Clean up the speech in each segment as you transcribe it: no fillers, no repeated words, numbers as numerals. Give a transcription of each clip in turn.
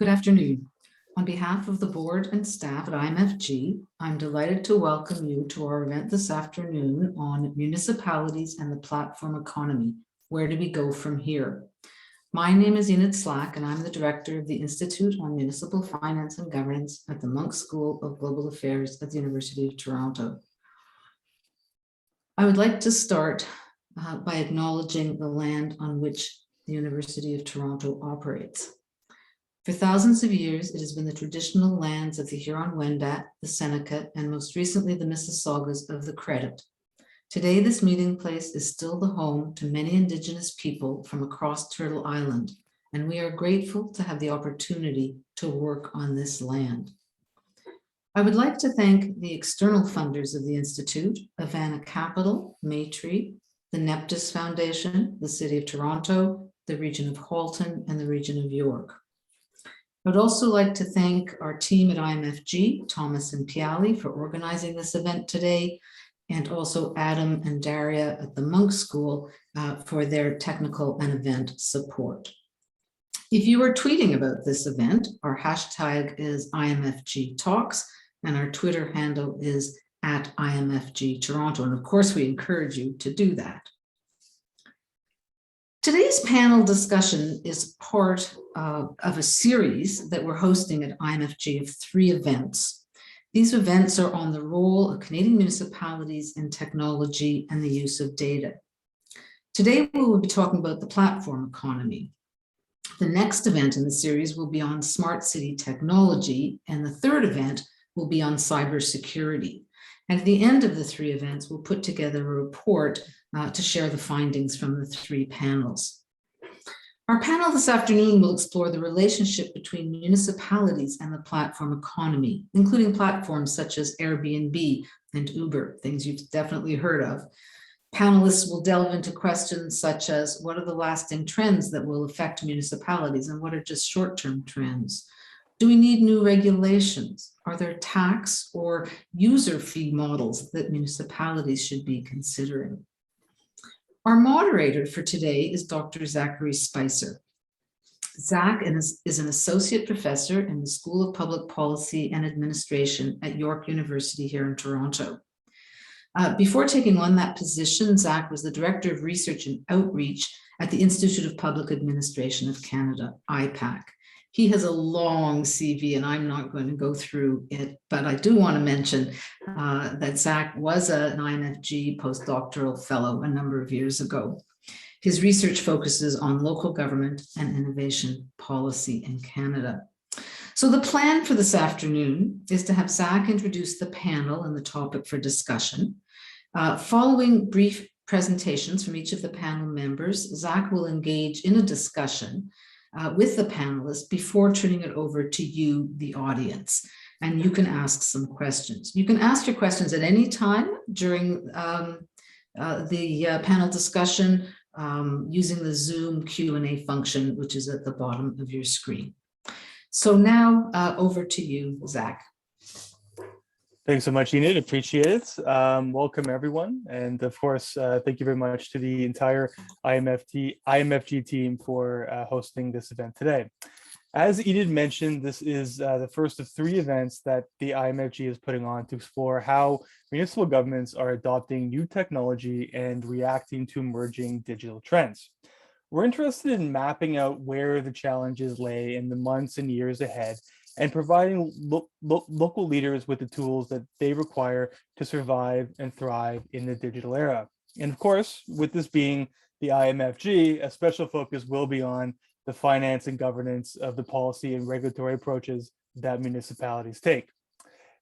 Good afternoon. On behalf of the board and staff at IMFG, I'm delighted to welcome you to our event this afternoon on municipalities and the platform economy. Where do we go from here? My name is Enid Slack, and I'm the director of the Institute on Municipal Finance and Governance at the Monk School of Global Affairs at the University of Toronto. I would like to start by acknowledging the land on which the University of Toronto operates. For thousands of years, it has been the traditional lands of the Huron-Wendat, the Seneca, and most recently the Mississaugas of the Credit. Today, this meeting place is still the home to many Indigenous people from across Turtle Island, and we are grateful to have the opportunity to work on this land. I would like to thank the external funders of the Institute, Havana Capital, Maytree, the Neptis Foundation, the City of Toronto, the region of Halton, and the region of York. I would also like to thank our team at IMFG, Thomas and Piali, for organizing this event today, and also Adam and Daria at the Monk School for their technical and event support. If you are tweeting about this event, our hashtag is IMFG Talks, and our Twitter handle is @IMFG Toronto. And of course, we encourage you to do that. Today's panel discussion is part of a series that we're hosting at IMFG of 3 events. These events are on the role of Canadian municipalities in technology and the use of data. Today, we will be talking about the platform economy. The next event in the series will be on smart city technology, and the third event will be on cybersecurity. And at the end of the 3 events, we'll put together a report to share the findings from the 3 panels. Our panel this afternoon will explore the relationship between municipalities and the platform economy, including platforms such as Airbnb and Uber, things you've definitely heard of. Panelists will delve into questions such as what are the lasting trends that will affect municipalities and what are just short-term trends? Do we need new regulations? Are there tax or user fee models that municipalities should be considering? Our moderator for today is Dr. Zachary Spicer. Zach is an associate professor in the School of Public Policy and Administration at York University here in Toronto. Before taking on that position, Zach was the Director of Research and Outreach at the Institute of Public Administration of Canada, IPAC. He has a long CV, and I'm not going to go through it, but I do want to mention that Zach was an IMFG postdoctoral fellow a number of years ago. His research focuses on local government and innovation policy in Canada. So the plan for this afternoon is to have Zach introduce the panel and the topic for discussion. Following brief presentations from each of the panel members, Zach will engage in a discussion with the panelists before turning it over to you, the audience, and you can ask some questions. You can ask your questions at any time during the panel discussion using the Zoom Q&A function, which is at the bottom of your screen. So now over to you, Zach. Thanks so much, Enid. Appreciate it. Welcome, everyone. And of course, thank you very much to the entire IMFG team for hosting this event today. As Enid mentioned, this is the first of 3 events that the IMFG is putting on to explore how municipal governments are adopting new technology and reacting to emerging digital trends. We're interested in mapping out where the challenges lay in the months and years ahead and providing local leaders with the tools that they require to survive and thrive in the digital era. And of course, with this being the IMFG, a special focus will be on the finance and governance of the policy and regulatory approaches that municipalities take.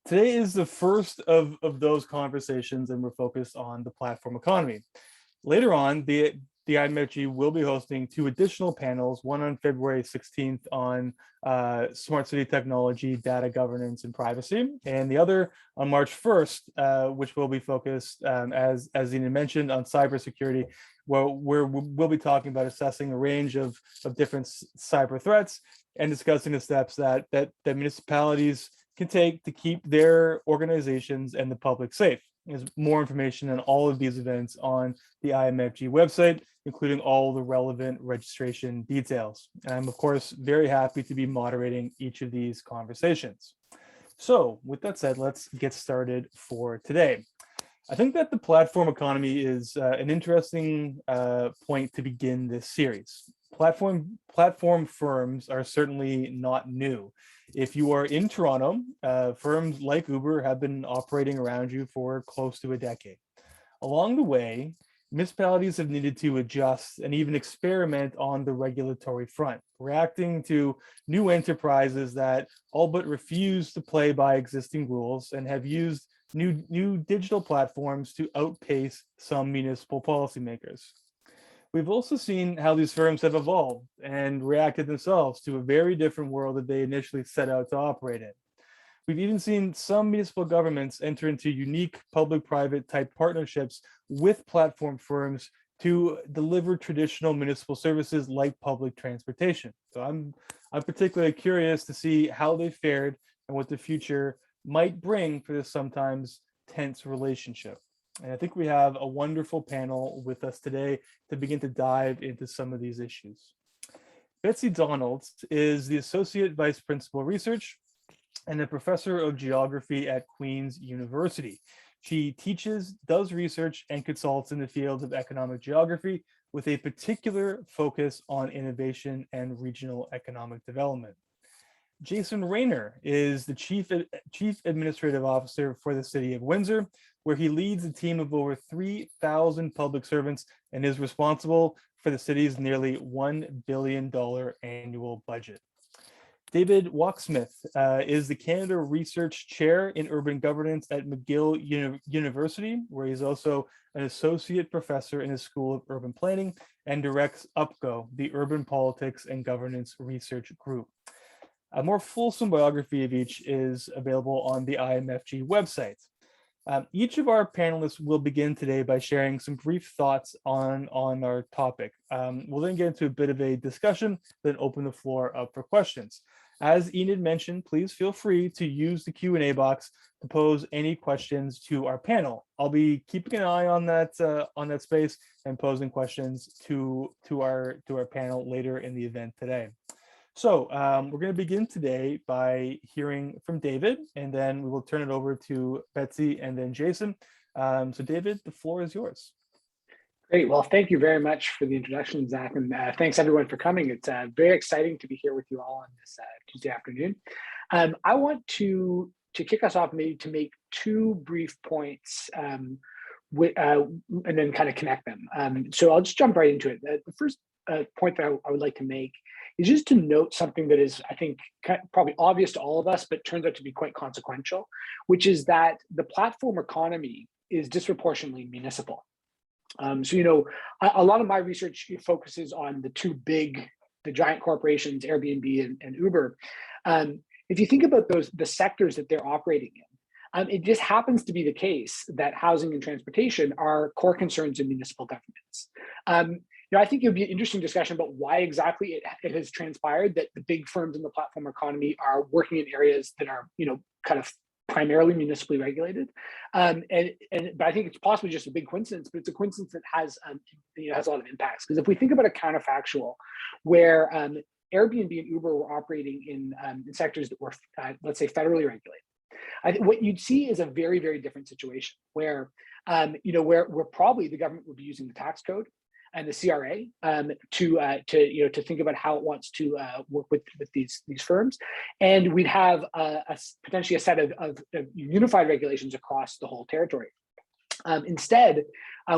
Today is the first of those conversations, and we're focused on the platform economy. Later on, the IMFG will be hosting 2 additional panels, one on February 16th on smart city technology, data governance, and privacy, and the other on March 1st, which will be focused, as Zena mentioned, on cybersecurity, where we'll be talking about assessing a range of different cyber threats and discussing the steps that municipalities can take to keep their organizations and the public safe. There's more information on all of these events on the IMFG website, including all the relevant registration details. And I'm, of course, very happy to be moderating each of these conversations. So with that said, let's get started for today. I think that the platform economy is an interesting point to begin this series. Platform firms are certainly not new. If you are in Toronto, firms like Uber have been operating around you for close to a decade. Along the way, municipalities have needed to adjust and even experiment on the regulatory front, reacting to new enterprises that all but refuse to play by existing rules and have used new digital platforms to outpace some municipal policymakers. We've also seen how these firms have evolved and reacted themselves to a very different world that they initially set out to operate in. We've even seen some municipal governments enter into unique public-private type partnerships with platform firms to deliver traditional municipal services like public transportation. So I'm particularly curious to see how they fared and what the future might bring for this sometimes tense relationship. And I think we have a wonderful panel with us today to begin to dive into some of these issues. Betsy Donalds is the Associate Vice Principal Research and a Professor of Geography at Queen's University. She teaches, does research, and consults in the field of economic geography with a particular focus on innovation and regional economic development. Jason Rayner is the Chief Administrative Officer for the City of Windsor, where he leads a team of over 3,000 public servants and is responsible for the city's nearly $1 billion annual budget. David Walksmith is the Canada Research Chair in Urban Governance at McGill University, where he's also an Associate Professor in the School of Urban Planning and directs UPGO, the Urban Politics and Governance Research Group. A more fulsome biography of each is available on the IMFG website. Each of our panelists will begin today by sharing some brief thoughts on our topic. We'll then get into a bit of a discussion, then open the floor up for questions. As Enid mentioned, please feel free to use the Q&A box to pose any questions to our panel. I'll be keeping an eye on that space and posing questions to our panel later in the event today. So we're going to begin today by hearing from David, and then we will turn it over to Betsy and then Jason. So David, the floor is yours. Great. Well, thank you very much for the introduction, Zach, and thanks everyone for coming. It's very exciting to be here with you all on this Tuesday afternoon. I want to kick us off maybe to make two brief points and then kind of connect them. So I'll just jump right into it. The first point that I would like to make is just to note something that is, I think, probably obvious to all of us, but turns out to be quite consequential, which is that the platform economy is disproportionately municipal. So, you know, a lot of my research focuses on the giant corporations, Airbnb and Uber. If you think about the sectors that they're operating in, it just happens to be the case that housing and transportation are core concerns in municipal governments. You know, I think it would be an interesting discussion about why exactly it has transpired that the big firms in the platform economy are working in areas that are, you know, kind of primarily municipally regulated. But I think it's possibly just a big coincidence, but it's a coincidence that has, you know, has a lot of impacts. Because if we think about a counterfactual where Airbnb and Uber were operating in sectors that were, let's say, federally regulated, I think what you'd see is a very, very different situation where, you know, where probably the government would be using the tax code and the CRA to think about how it wants to work with these firms, and we'd have potentially a set of unified regulations across the whole territory. Instead,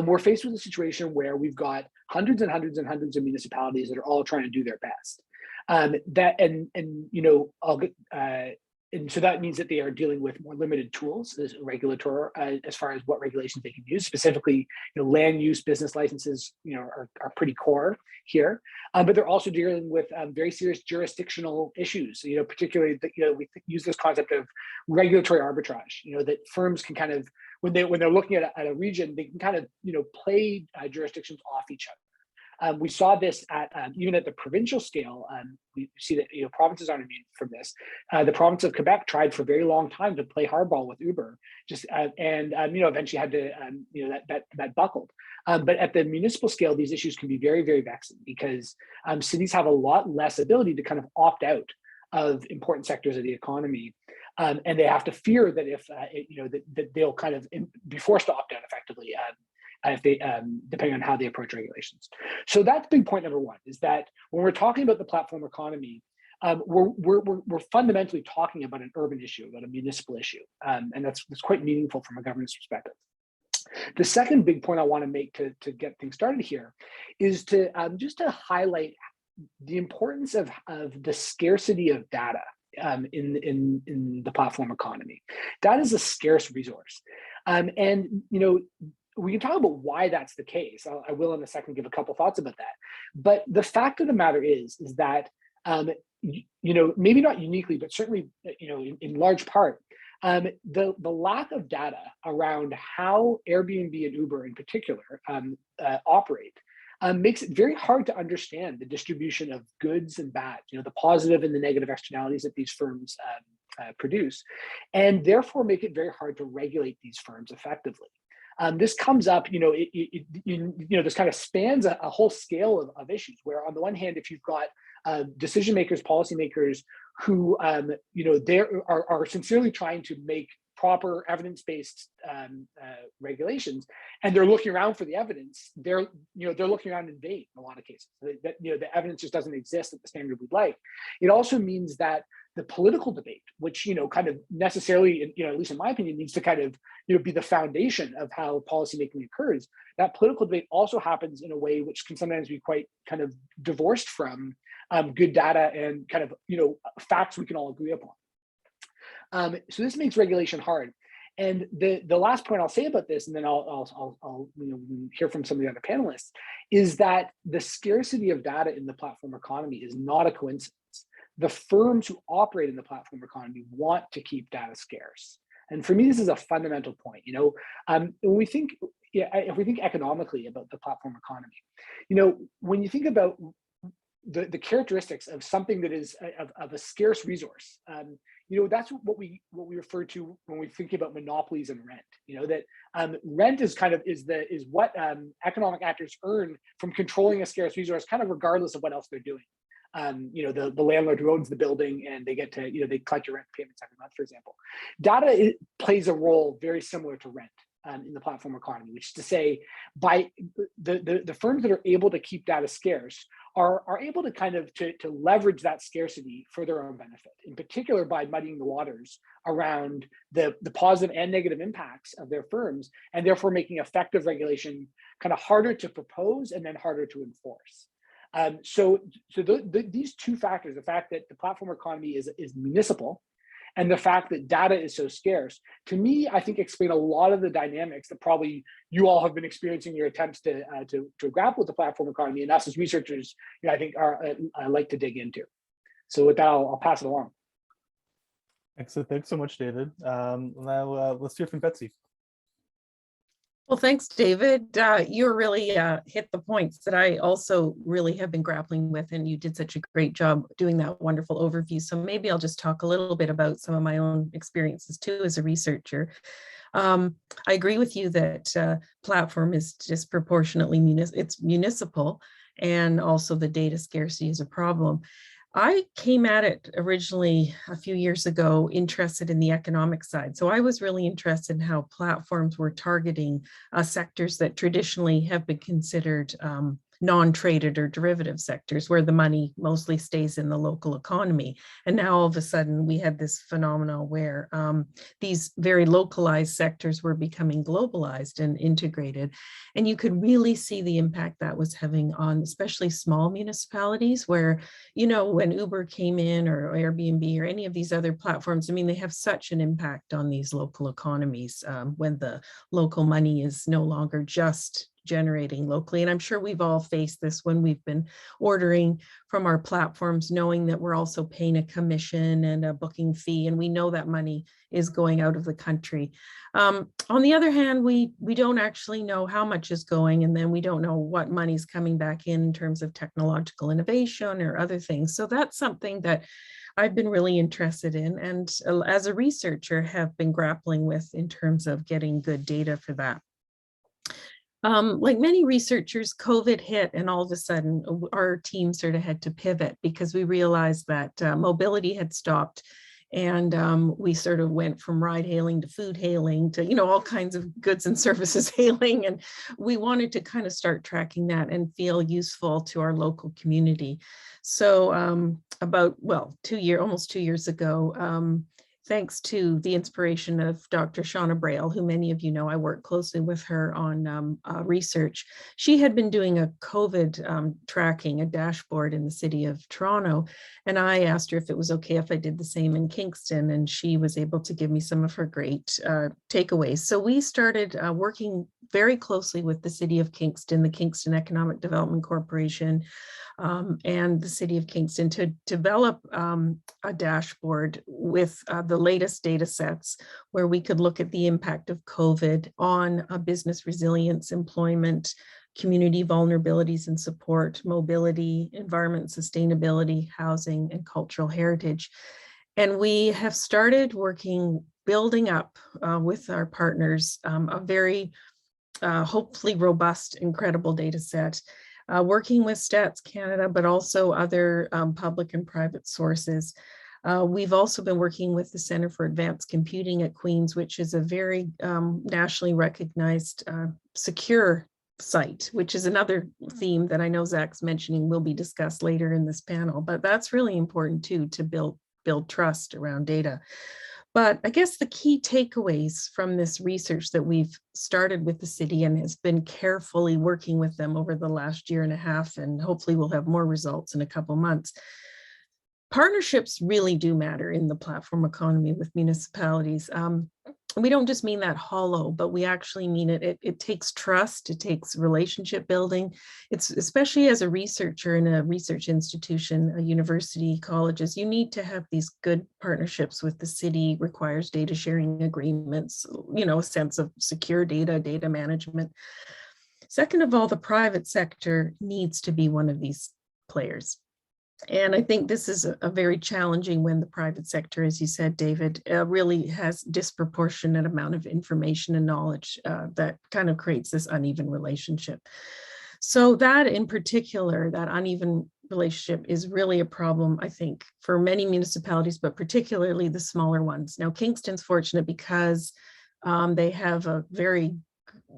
we're faced with a situation where we've got hundreds and hundreds and hundreds of municipalities that are all trying to do their best. And so that means that they are dealing with more limited tools as a regulator as far as what regulations they can use. Specifically, you know, land use, business licenses, you know, are pretty core here. But they're also dealing with very serious jurisdictional issues. You know, particularly that, you know, we use this concept of regulatory arbitrage. You know, that firms can kind of when they're looking at a region, they can kind of, you know, play jurisdictions off each other. We saw this at even at the provincial scale. We see that provinces aren't immune from this. The province of Quebec tried for a very long time to play hardball with Uber, and eventually had to that buckled. But at the municipal scale, these issues can be very, very vexing because cities have a lot less ability to kind of opt out of important sectors of the economy, and they have to fear that if that they'll kind of be forced to opt out effectively if they depending on how they approach regulations. So that's big point number one, is that when we're talking about the platform economy, we're fundamentally talking about an urban issue, about a municipal issue, and that's quite meaningful from a governance perspective. The second big point I want to make to get things started here is to just to highlight the importance of the scarcity of data in the platform economy. Data is a scarce resource, and we can talk about why that's the case. I will in a second give a couple thoughts about that. But the fact of the matter is that maybe not uniquely, but certainly in large part, the lack of data around how Airbnb and Uber in particular operate makes it very hard to understand the distribution of goods and bad, the positive and the negative externalities that these firms produce, and therefore make it very hard to regulate these firms effectively. This comes up, this kind of spans a whole scale of issues where on the one hand, if you've got decision makers, policymakers who, they are sincerely trying to make proper evidence-based regulations, and they're looking around for the evidence, they're looking around in vain in a lot of cases. The evidence just doesn't exist at the standard we'd like. It also means that the political debate, which kind of necessarily, at least in my opinion, needs to kind of be the foundation of how policymaking occurs. That political debate also happens in a way which can sometimes be quite kind of divorced from good data and kind of facts we can all agree upon. So this makes regulation hard. And the last point I'll say about this, and then I'll hear from some of the other panelists, is that the scarcity of data in the platform economy is not a coincidence. The firms who operate in the platform economy want to keep data scarce. And for me, this is a fundamental point. When we think, if we think economically about the platform economy, when you think about the characteristics of something that is of a scarce resource, that's what we refer to when we think about monopolies and rent. That rent is what economic actors earn from controlling a scarce resource, kind of regardless of what else they're doing. The landlord who owns the building, and they get to they collect your rent payments every month, for example. Data plays a role very similar to rent in the platform economy, which is to say, by the firms that are able to keep data scarce are able to kind of to leverage that scarcity for their own benefit, in particular by muddying the waters around the positive and negative impacts of their firms, and therefore making effective regulation kind of harder to propose and then harder to enforce. So these two factors, the fact that the platform economy is municipal, and the fact that data is so scarce, to me, I think explain a lot of the dynamics that probably you all have been experiencing in your attempts to grapple with the platform economy, and us as researchers, I think I like to dig into. So with that, I'll pass it along. Excellent. Thanks so much, David. Now let's hear from Betsy. Well, thanks, David. You really hit the points that I also really have been grappling with, and you did such a great job doing that wonderful overview. So maybe I'll just talk a little bit about some of my own experiences too as a researcher. I agree with you that platform is disproportionately municipal, and also the data scarcity is a problem. I came at it originally a few years ago interested in the economic side. So I was really interested in how platforms were targeting sectors that traditionally have been considered non-traded or derivative sectors, where the money mostly stays in the local economy. And now all of a sudden we had this phenomenon where these very localized sectors were becoming globalized and integrated. And you could really see the impact that was having on especially small municipalities where, when Uber came in, or Airbnb or any of these other platforms, they have such an impact on these local economies when the local money is no longer just generating locally. And I'm sure we've all faced this when we've been ordering from our platforms, knowing that we're also paying a commission and a booking fee, and we know that money is going out of the country. On the other hand, we don't actually know how much is going, and then we don't know what money's coming back in terms of technological innovation or other things. So that's something that I've been really interested in, and as a researcher have been grappling with in terms of getting good data for that. Like many researchers, COVID hit, and all of a sudden our team sort of had to pivot because we realized that mobility had stopped. And we sort of went from ride hailing to food hailing to, all kinds of goods and services hailing. And we wanted to kind of start tracking that and feel useful to our local community. So almost 2 years ago, thanks to the inspiration of Dr. Shauna Braille, who many of you know, I work closely with her on research. She had been doing a COVID tracking, a dashboard in the city of Toronto. And I asked her if it was okay if I did the same in Kingston, and she was able to give me some of her great takeaways. So we started working very closely with the city of Kingston, the Kingston Economic Development Corporation, and the city of Kingston to develop a dashboard with the latest data sets where we could look at the impact of COVID on business resilience, employment, community vulnerabilities and support, mobility, environment, sustainability, housing, and cultural heritage. And we have started building up with our partners a very hopefully robust, incredible data set. Working with Stats Canada, but also other public and private sources. We've also been working with the Centre for Advanced Computing at Queen's, which is a very nationally recognized secure site, which is another theme that I know Zach's mentioning will be discussed later in this panel, but that's really important too, to build trust around data. But I guess the key takeaways from this research that we've started with the city and has been carefully working with them over the last year and a half, and hopefully we'll have more results in a couple months. Partnerships really do matter in the platform economy with municipalities. We don't just mean that hollow, but we actually mean it. It takes trust, it takes relationship building. It's especially as a researcher in a research institution, a university, colleges, you need to have these good partnerships with the city, requires data sharing agreements, a sense of secure data management. Second of all, the private sector needs to be one of these players. And I think this is a very challenging when the private sector, as you said, David, really has disproportionate amount of information and knowledge that kind of creates this uneven relationship. So that in particular, that uneven relationship is really a problem, I think, for many municipalities, but particularly the smaller ones. Now, Kingston's fortunate because they have a very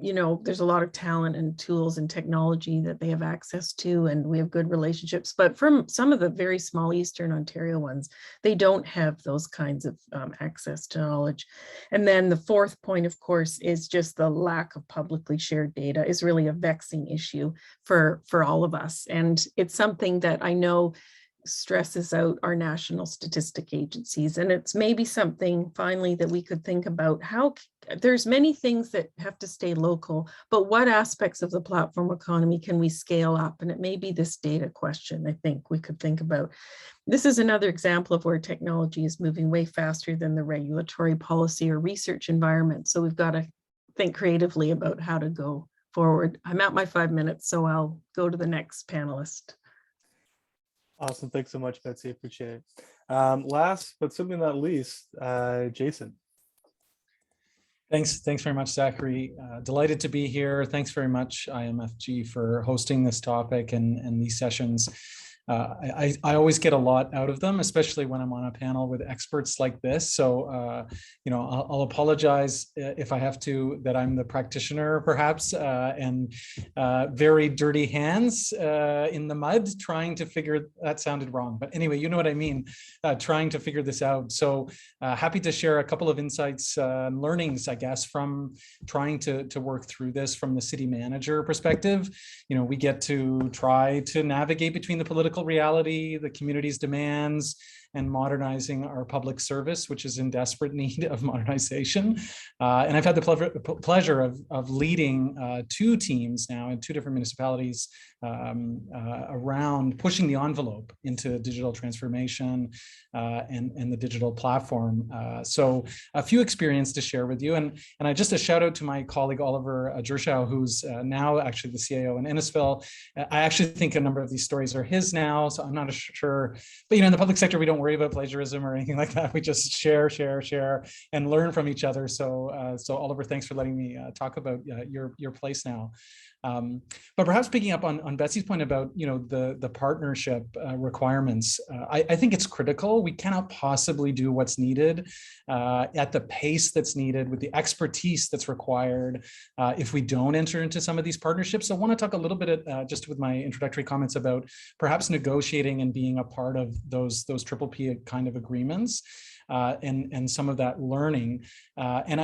there's a lot of talent and tools and technology that they have access to, and we have good relationships. But from some of the very small Eastern Ontario ones, they don't have those kinds of access to knowledge. And then the fourth point, of course, is just the lack of publicly shared data is really a vexing issue for all of us. And it's something that I know stresses out our national statistic agencies. And it's maybe something finally that we could think about how there's many things that have to stay local, but what aspects of the platform economy can we scale up? And it may be this data question I think we could think about. This is another example of where technology is moving way faster than the regulatory policy or research environment. So we've got to think creatively about how to go forward. I'm at my 5 minutes, so I'll go to the next panelist. Awesome. Thanks so much, Betsy. Appreciate it. Last, but certainly not least, Jason. Thanks very much, Zachary. Delighted to be here. Thanks very much, IMFG, for hosting this topic and these sessions. I always get a lot out of them, especially when I'm on a panel with experts like this. So, I'll apologize if I have to, that I'm the practitioner perhaps, and very dirty hands in the mud trying to figure, that sounded wrong. But anyway, you know what I mean, trying to figure this out. So happy to share a couple of insights, learnings, I guess, from trying to work through this from the city manager perspective. We get to try to navigate between the political political reality, the community's demands, and modernizing our public service, which is in desperate need of modernization. And I've had the pleasure of leading 2 teams now in 2 different municipalities around pushing the envelope into digital transformation and the digital platform. So a few experience to share with you. And I just a shout out to my colleague, Oliver Gershow, who's now actually the CIO in Innisfil. I actually think a number of these stories are his now, so I'm not sure. But in the public sector, we don't worry about plagiarism or anything like that. We just share, and learn from each other. So, so Oliver, thanks for letting me talk about your place now. But perhaps picking up on Betsy's point about the partnership requirements, I think it's critical. We cannot possibly do what's needed at the pace that's needed with the expertise that's required if we don't enter into some of these partnerships. So I want to talk a little bit just with my introductory comments about perhaps negotiating and being a part of those triple P kind of agreements. And some of that learning, and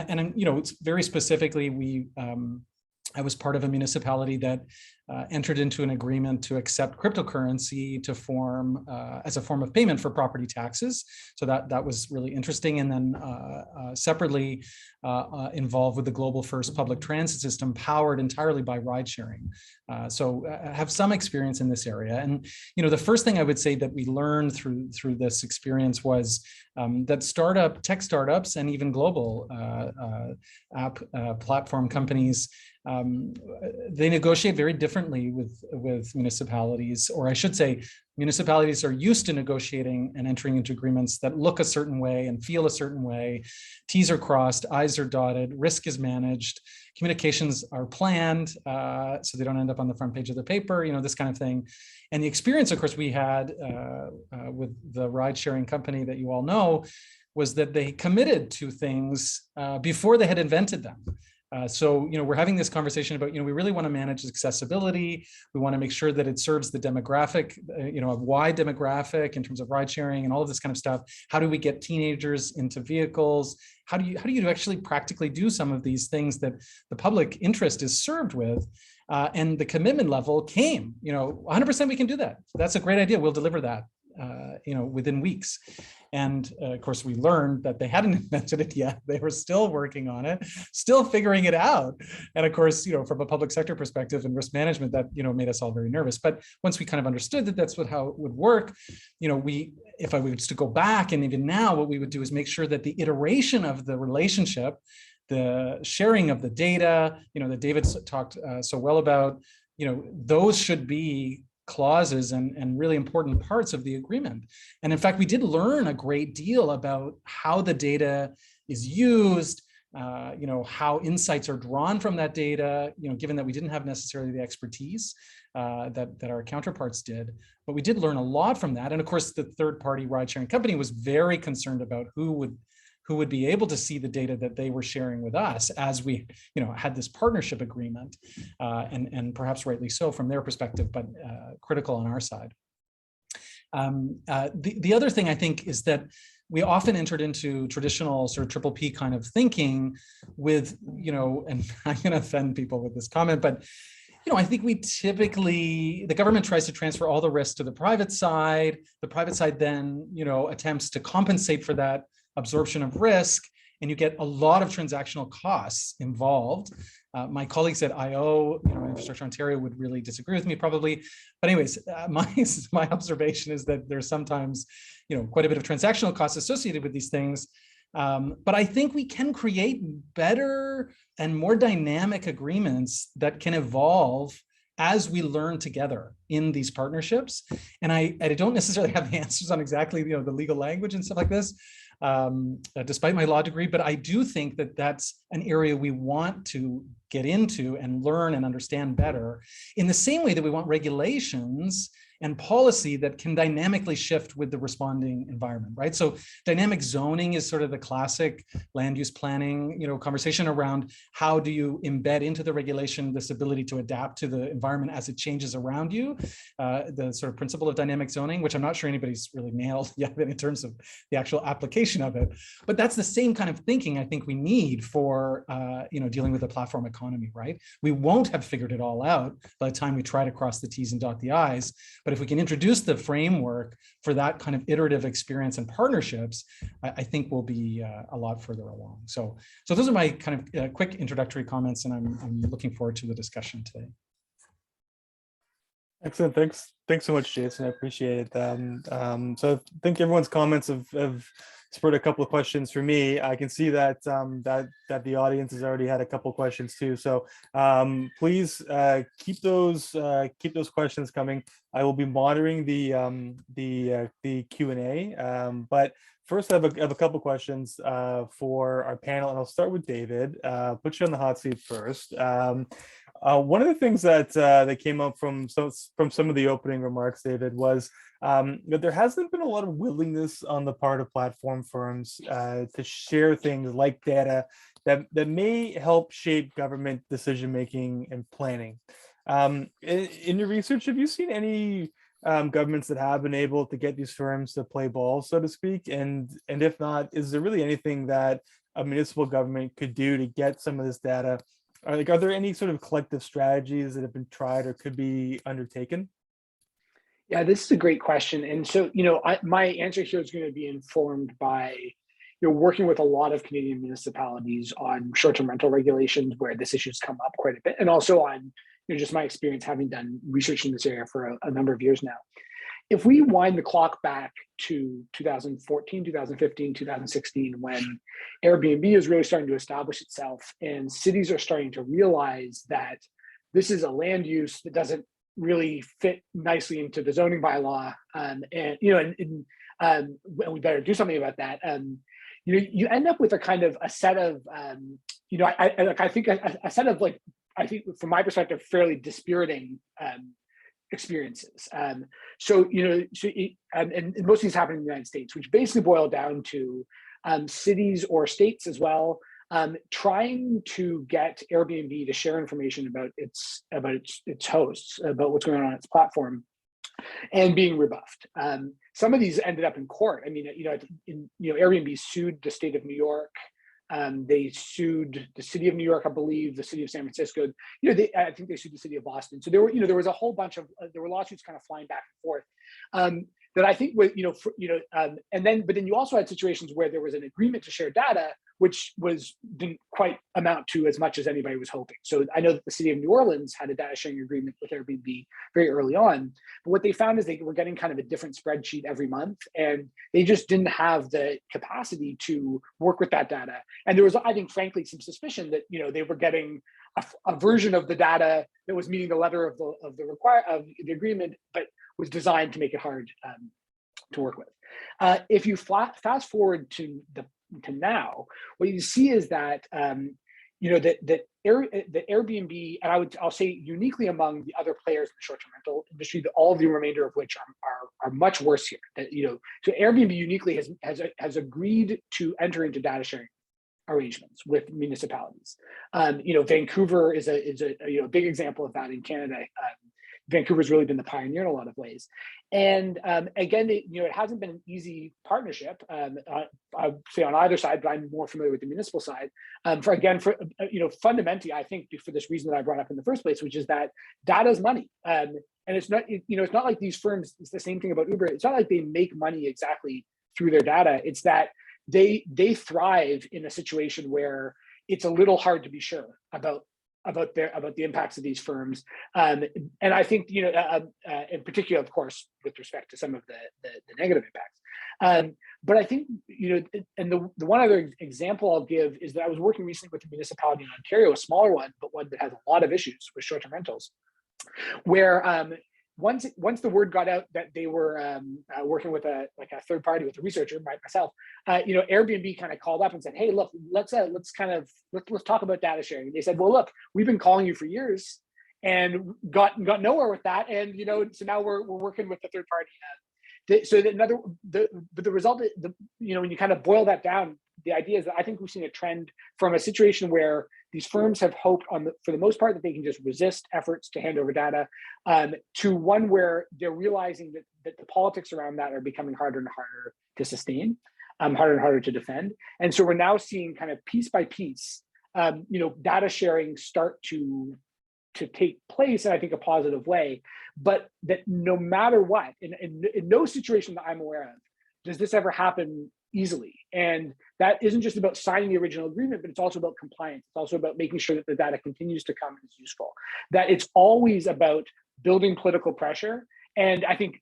it's very specifically I was part of a municipality that entered into an agreement to accept cryptocurrency to form as a form of payment for property taxes. So that was really interesting. And then separately involved with the global first public transit system powered entirely by ride sharing. So I have some experience in this area. And the first thing I would say that we learned through this experience was that tech startups and even global app platform companies, they negotiate very differently with municipalities, or I should say, municipalities are used to negotiating and entering into agreements that look a certain way and feel a certain way. T's are crossed, I's are dotted, risk is managed, communications are planned, so they don't end up on the front page of the paper, this kind of thing. And the experience, of course, we had with the ride-sharing company that you all know was that they committed to things before they had invented them. So, we're having this conversation about, we really want to manage accessibility. We want to make sure that it serves the demographic, a wide demographic in terms of ride sharing and all of this kind of stuff. How do we get teenagers into vehicles? How do you actually practically do some of these things that the public interest is served with? And the commitment level came, 100% we can do that. That's a great idea. We'll deliver that, within weeks. And of course, we learned that they hadn't invented it yet. They were still working on it, still figuring it out. And of course, from a public sector perspective and risk management, that made us all very nervous. But once we kind of understood that that's how it would work, if I was to go back, and even now, what we would do is make sure that the iteration of the relationship, the sharing of the data, that David talked so well about, those should be clauses and really important parts of the agreement. And in fact, we did learn a great deal about how the data is used, how insights are drawn from that data, given that we didn't have necessarily the expertise that our counterparts did. But we did learn a lot from that. And of course, the third-party ride-sharing company was very concerned about who would be able to see the data that they were sharing with us as we, had this partnership agreement, and perhaps rightly so from their perspective, but critical on our side. The other thing I think is that we often entered into traditional sort of triple P kind of thinking with, and I'm going to offend people with this comment, but I think the government tries to transfer all the risk to the private side. The private side then, attempts to compensate for that absorption of risk, and you get a lot of transactional costs involved. My colleagues at IO, Infrastructure Ontario, would really disagree with me probably. But anyways, my observation is that there's sometimes, quite a bit of transactional costs associated with these things. But I think we can create better and more dynamic agreements that can evolve as we learn together in these partnerships. And I don't necessarily have the answers on exactly the legal language and stuff like this, despite my law degree, but I do think that that's an area we want to get into and learn and understand better, in the same way that we want regulations and policy that can dynamically shift with the responding environment, right? So dynamic zoning is sort of the classic land use planning, conversation around how do you embed into the regulation this ability to adapt to the environment as it changes around you, the sort of principle of dynamic zoning, which I'm not sure anybody's really nailed yet in terms of the actual application of it. But that's the same kind of thinking I think we need for, dealing with the platform economy, right? We won't have figured it all out by the time we try to cross the T's and dot the I's. But if we can introduce the framework for that kind of iterative experience and partnerships, I think we'll be a lot further along. So those are my kind of quick introductory comments, and I'm looking forward to the discussion today. Excellent. Thanks so much, Jason. I appreciate it. So I think everyone's comments have spurred a couple of questions for me. I can see that that the audience has already had a couple of questions too. So please keep those questions coming. I will be monitoring the Q&A. But first, I have a couple of questions for our panel, and I'll start with David. Put you on the hot seat first. One of the things that came up from some of the opening remarks, David, was that there hasn't been a lot of willingness on the part of platform firms to share things like data that may help shape government decision making and planning. In your research, have you seen any governments that have been able to get these firms to play ball, so to speak? And if not, is there really anything that a municipal government could do to get some of this data? Are there any sort of collective strategies that have been tried or could be undertaken? Yeah, this is a great question. And so, my answer here is going to be informed by, working with a lot of Canadian municipalities on short-term rental regulations where this issue's come up quite a bit, and also on, just my experience having done research in this area for a number of years now. If we wind the clock back to 2014, 2015, 2016, when Airbnb is really starting to establish itself and cities are starting to realize that this is a land use that doesn't really fit nicely into the zoning bylaw, and we better do something about that. You end up with a kind of a set of, I think a set of, like, I think from my perspective, fairly dispiriting experiences. And most of these happen in the United States, which basically boil down to cities or states as well, trying to get Airbnb to share information about its hosts, about what's going on its platform, and being rebuffed. Some of these ended up in court. I mean, Airbnb sued the state of New York. They sued the city of New York, I believe, the city of San Francisco. I think they sued the city of Boston. So there was a whole bunch of there were lawsuits kind of flying back and forth. That I think with but then you also had situations where there was an agreement to share data, which didn't quite amount to as much as anybody was hoping. So I know that the city of New Orleans had a data sharing agreement with Airbnb very early on, but what they found is they were getting kind of a different spreadsheet every month, and they just didn't have the capacity to work with that data. And there was, I think, frankly, some suspicion that they were getting a version of the data that was meeting the letter of the agreement, but was designed to make it hard to work with. If you fast forward to now, what you see is that that Airbnb, and I'll say uniquely among the other players in the short-term rental industry, all the remainder of which are much worse here. That so Airbnb uniquely has agreed to enter into data sharing arrangements with municipalities. Vancouver is a big example of that in Canada. Vancouver's really been the pioneer in a lot of ways. And again, it hasn't been an easy partnership. I'd say on either side, but I'm more familiar with the municipal side. Fundamentally, I think for this reason that I brought up in the first place, which is that data is money. And it's not, it's not like these firms, it's the same thing about Uber. It's not like they make money exactly through their data. It's that they thrive in a situation where it's a little hard to be sure about the impacts of these firms, and I think in particular, of course, with respect to some of the negative impacts. But I think and the one other example I'll give is that I was working recently with a municipality in Ontario, a smaller one, but one that has a lot of issues with short-term rentals, where once the word got out that they were working with a third party, with a researcher, myself, Airbnb kind of called up and said, "Hey, look, let's talk about data sharing." And they said, "Well, look, we've been calling you for years and got nowhere with that, and so now we're working with the third party." The result, when you kind of boil that down, the idea is that I think we've seen a trend from a situation where these firms have hoped for the most part that they can just resist efforts to hand over data, to one where they're realizing that the politics around that are becoming harder and harder to sustain, harder and harder to defend. And so we're now seeing kind of piece by piece, data sharing start to take place in, I think, a positive way, but that no matter what, in no situation that I'm aware of, does this ever happen easily. And that isn't just about signing the original agreement, but it's also about compliance. It's also about making sure that the data continues to come and is useful. That it's always about building political pressure. And I think,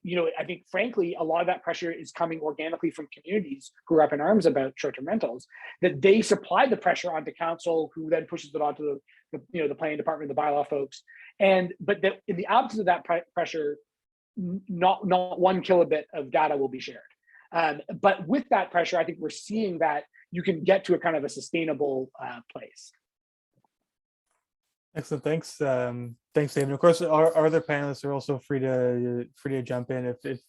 frankly, a lot of that pressure is coming organically from communities who are up in arms about short-term rentals, that they supply the pressure onto council, who then pushes it onto the planning department, the bylaw folks. But that in the absence of that pressure, not 1 kilobit of data will be shared. But with that pressure, I think we're seeing that you can get to a kind of a sustainable place. Excellent. Thanks. Thanks, David. Of course, our other panelists are also free to jump in if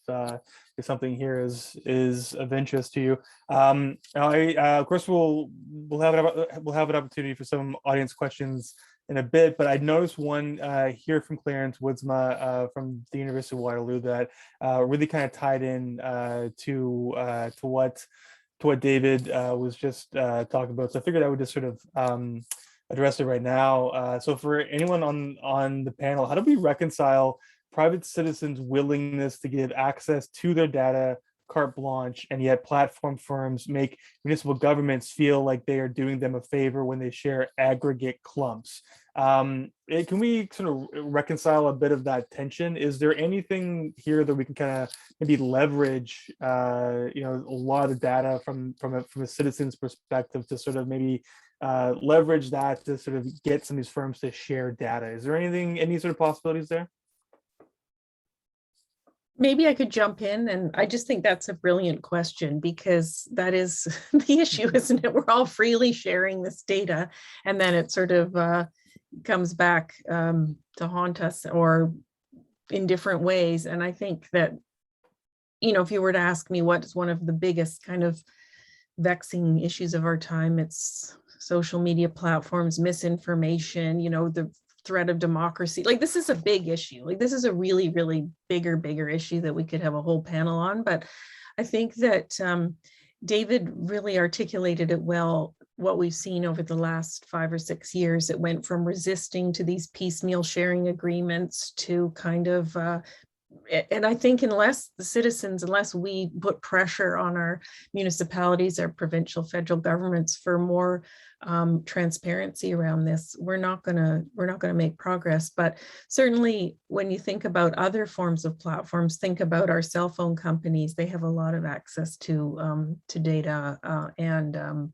something here is of interest to you. Of course, we'll have an opportunity for some audience questions in a bit, but I noticed one here from Clarence Woodsma from the University of Waterloo that really kind of tied in to what David was just talking about. So I figured I would just sort of address it right now. So for anyone on the panel, how do we reconcile private citizens' willingness to give access to their data carte blanche, and yet platform firms make municipal governments feel like they are doing them a favor when they share aggregate clumps? Can we sort of reconcile a bit of that tension? Is there anything here that we can kind of maybe leverage, a lot of data from a citizen's perspective to sort of maybe leverage that to sort of get some of these firms to share data? Is there any sort of possibilities there? Maybe I could jump in, and I just think that's a brilliant question, because that is the issue, isn't it? We're all freely sharing this data, and then it sort of comes back to haunt us, or in different ways. And I think that, if you were to ask me what is one of the biggest kind of vexing issues of our time, it's social media platforms, misinformation, the threat of democracy. Like, this is a big issue. Like, this is a really, really bigger issue that we could have a whole panel on. But I think that David really articulated it well, what we've seen over the last 5 or 6 years. It went from resisting to these piecemeal sharing agreements to kind of, and I think unless we put pressure on our municipalities, our provincial, federal governments for more transparency around this, we're not gonna make progress. But certainly, when you think about other forms of platforms, think about our cell phone companies. They have a lot of access to data, and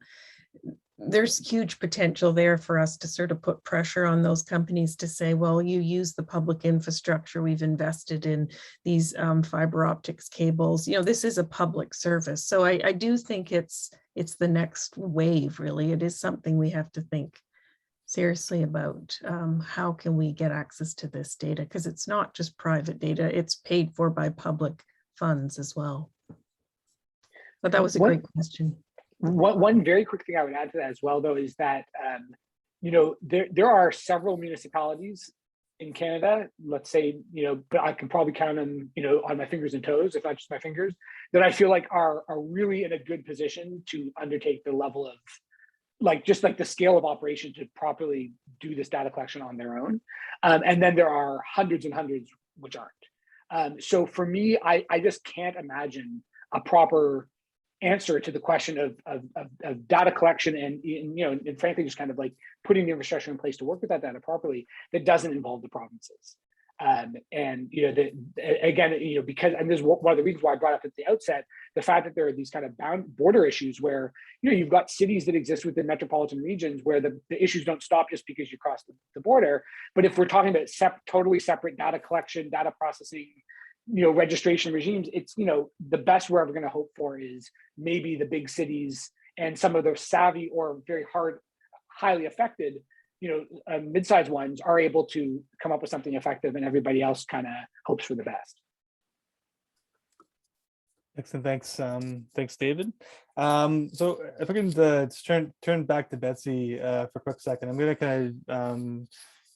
there's huge potential there for us to sort of put pressure on those companies to say, well, you use the public infrastructure, we've invested in these fiber optics cables, this is a public service. So I do think it's the next wave, really. It is something we have to think seriously about. How can we get access to this data? Because it's not just private data, it's paid for by public funds as well. But that was a great question. One very quick thing I would add to that as well, though, is that there are several municipalities in Canada, let's say, but I can probably count them, on my fingers and toes, if not just my fingers, that I feel like are really in a good position to undertake the level of, just the scale of operation to properly do this data collection on their own. And then there are hundreds and hundreds which aren't. So for me, I just can't imagine a proper answer to the question of data collection and frankly, just kind of like putting the infrastructure in place to work with that data properly that doesn't involve the provinces. Again, because, and this is one of the reasons why I brought up at the outset, the fact that there are these kind of border issues where, you've got cities that exist within metropolitan regions where the issues don't stop just because you cross the border. But if we're talking about totally separate data collection, data processing, registration regimes, it's, the best we're ever going to hope for is maybe the big cities and some of those savvy or very highly affected, mid-sized ones are able to come up with something effective, and everybody else kind of hopes for the best. Excellent. Thanks, David. So if I can just turn back to Betsy for a quick second, I'm going to kind of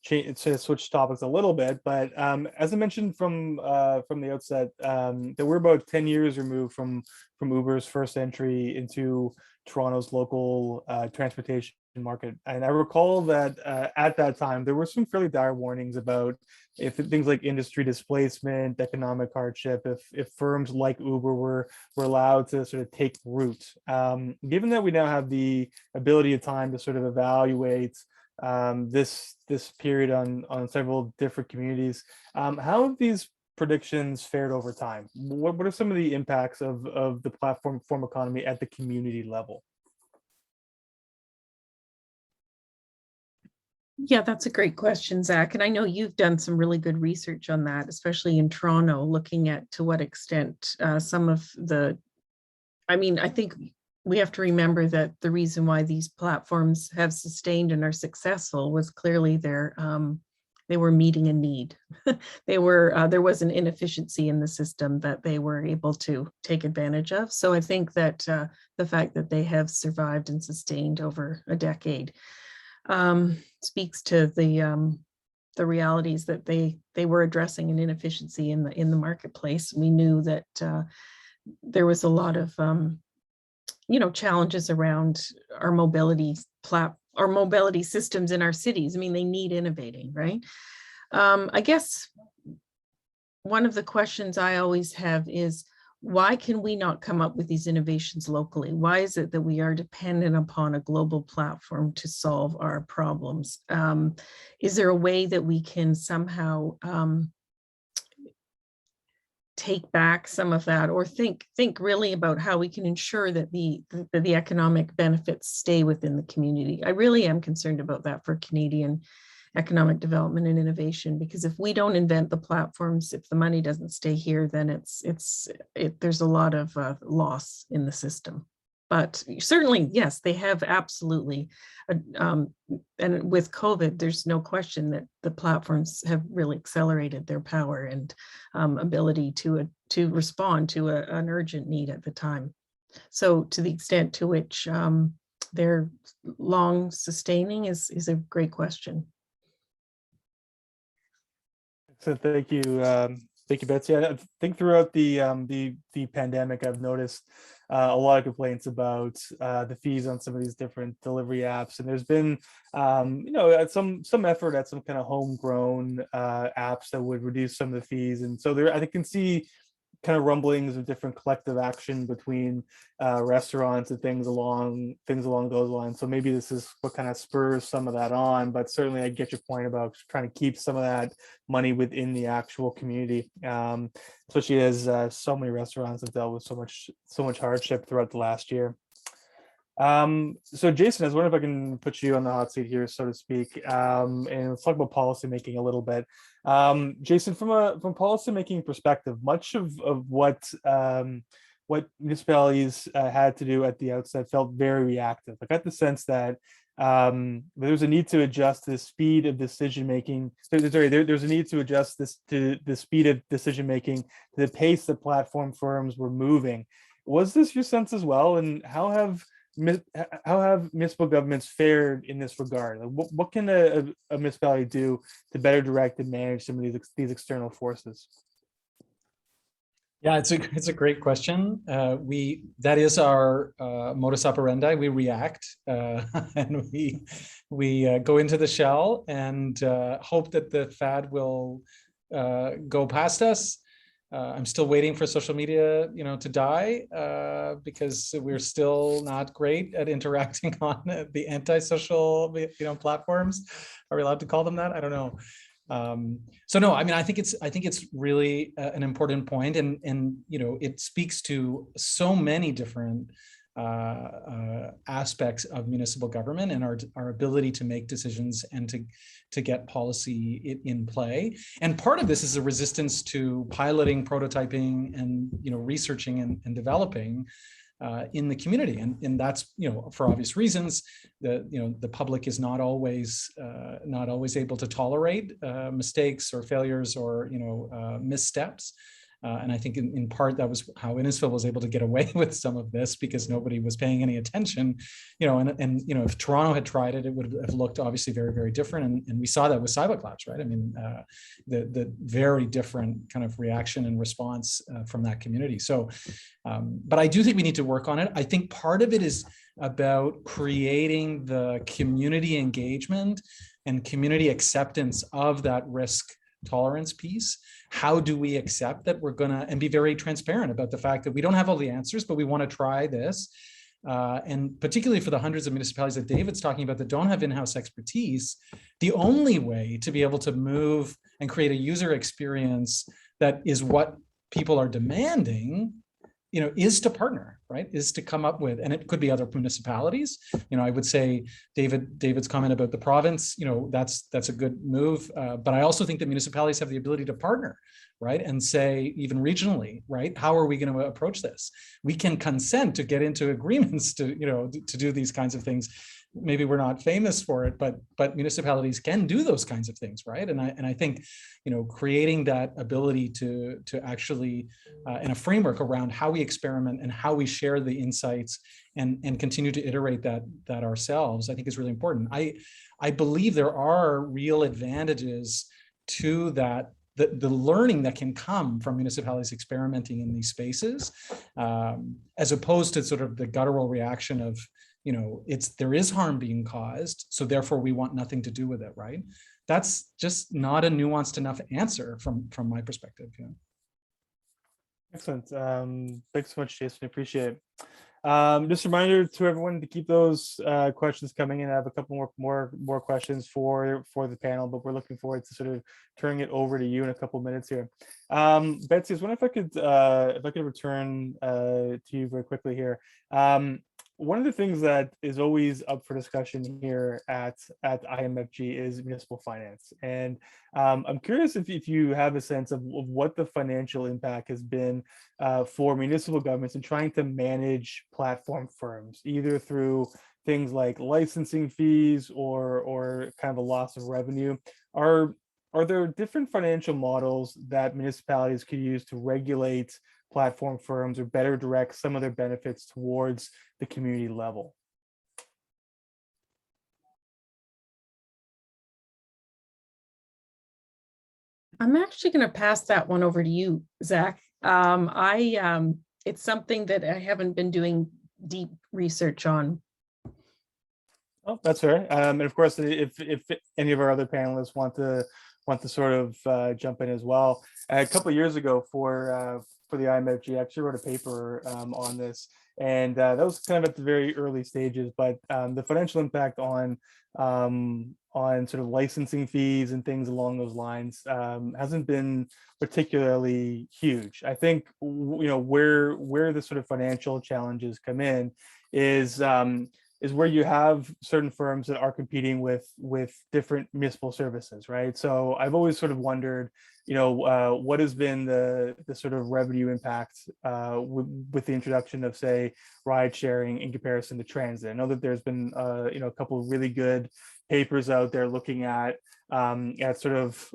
to switch topics a little bit, but as I mentioned from the outset, that we're about 10 years removed from Uber's first entry into Toronto's local transportation market. And I recall that at that time, there were some fairly dire warnings about if things like industry displacement, economic hardship, if firms like Uber were allowed to sort of take root. Given that we now have the ability of time to sort of evaluate this period on several different communities, how have these predictions fared over time? What are some of the impacts of the platform economy at the community level? Yeah, that's a great question, Zach. And I know you've done some really good research on that, especially in Toronto, looking at to what extent some of the, I think we have to remember that the reason why these platforms have sustained and are successful was clearly they were meeting a need. There was an inefficiency in the system that they were able to take advantage of. So I think that the fact that they have survived and sustained over a decade speaks to the realities that they were addressing an inefficiency in the marketplace. We knew that there was a lot of challenges around our mobility systems in our cities. I mean, they need innovating, right? I guess one of the questions I always have is, why can we not come up with these innovations locally? Why is it that we are dependent upon a global platform to solve our problems? Is there a way that we can somehow take back some of that, or think really about how we can ensure that the economic benefits stay within the community? I really am concerned about that for Canadian economic development and innovation, because if we don't invent the platforms, if the money doesn't stay here, then there's a lot of loss in the system. But certainly, yes, they have absolutely, and with COVID, there's no question that the platforms have really accelerated their power and ability to respond to an urgent need at the time. So to the extent to which they're long sustaining is a great question. So thank you, Betsy. I think throughout the pandemic, I've noticed a lot of complaints about the fees on some of these different delivery apps, and there's been some effort at some kind of homegrown apps that would reduce some of the fees, and so I can see kind of rumblings of different collective action between restaurants and things along those lines. So maybe this is what kind of spurs some of that on, but certainly I get your point about trying to keep some of that money within the actual community, especially as so many restaurants have dealt with so much hardship throughout the last year. So Jason, I was wondering if I can put you on the hot seat here, so to speak, and let's talk about policymaking a little bit. Jason, from policymaking perspective, much of what municipalities had to do at the outset felt very reactive. I got the sense that there was a need to adjust the speed of decision making. There's a need to adjust to the speed of decision making to the pace that platform firms were moving. Was this your sense as well? And how have municipal governments fared in this regard? What can a municipality do to better direct and manage some of these external forces? Yeah, it's a great question. That is our modus operandi. We react and we go into the shell and hope that the fad will go past us. I'm still waiting for social media, to die because we're still not great at interacting on the anti-social, platforms. Are we allowed to call them that? I don't know. So no, I think it's really an important point, and it speaks to so many different aspects of municipal government and our ability to make decisions and to get policy in play. And part of this is a resistance to piloting, prototyping, and researching and developing in the community, and that's for obvious reasons. The public is not always able to tolerate mistakes or failures or missteps. And I think in part that was how Innisfil was able to get away with some of this, because nobody was paying any attention, and if Toronto had tried it, it would have looked obviously very, very different. And we saw that with cyberclaps, right? I mean, the very different kind of reaction and response from that community. So, but I do think we need to work on it. I think part of it is about creating the community engagement and community acceptance of that risk tolerance piece. How do we accept that we're gonna, and be very transparent about the fact that we don't have all the answers, but we want to try this. And particularly for the hundreds of municipalities that David's talking about that don't have in-house expertise, the only way to be able to move and create a user experience that is what people are demanding, is to partner, right? Is to come up with, and it could be other municipalities. I would say David's comment about the province, that's a good move. But I also think that municipalities have the ability to partner, right? And say, even regionally, right? How are we going to approach this? We can consent to get into agreements to do these kinds of things. Maybe we're not famous for it, but municipalities can do those kinds of things, right? And I think, creating that ability to actually in a framework around how we experiment and how we share the insights and continue to iterate that ourselves, I think is really important. I believe there are real advantages to that. The learning that can come from municipalities experimenting in these spaces, as opposed to sort of the guttural reaction of, there is harm being caused, so therefore we want nothing to do with it, right? That's just not a nuanced enough answer from my perspective. Yeah. Excellent. Thanks so much, Jason. Appreciate it. Just a reminder to everyone to keep those questions coming in. I have a couple more questions for the panel, but we're looking forward to sort of turning it over to you in a couple minutes here. Betsy, I was wondering if I could return to you very quickly here. One of the things that is always up for discussion here at IMFG is municipal finance. And I'm curious if you have a sense of what the financial impact has been for municipal governments in trying to manage platform firms, either through things like licensing fees or kind of a loss of revenue. Are there different financial models that municipalities could use to regulate platform firms or better direct some of their benefits towards the community level? I'm actually going to pass that one over to you, Zach. It's something that I haven't been doing deep research on. Oh, that's fair. And of course, if any of our other panelists want to sort of jump in as well, a couple of years ago for the IMFG, I actually wrote a paper on this, and that was kind of at the very early stages. But the financial impact on sort of licensing fees and things along those lines hasn't been particularly huge. I think where the sort of financial challenges come in is where you have certain firms that are competing with different municipal services, right? So I've always sort of wondered, what has been the sort of revenue impact with the introduction of, say, ride sharing in comparison to transit. I know that there's been a couple of really good papers out there looking at sort of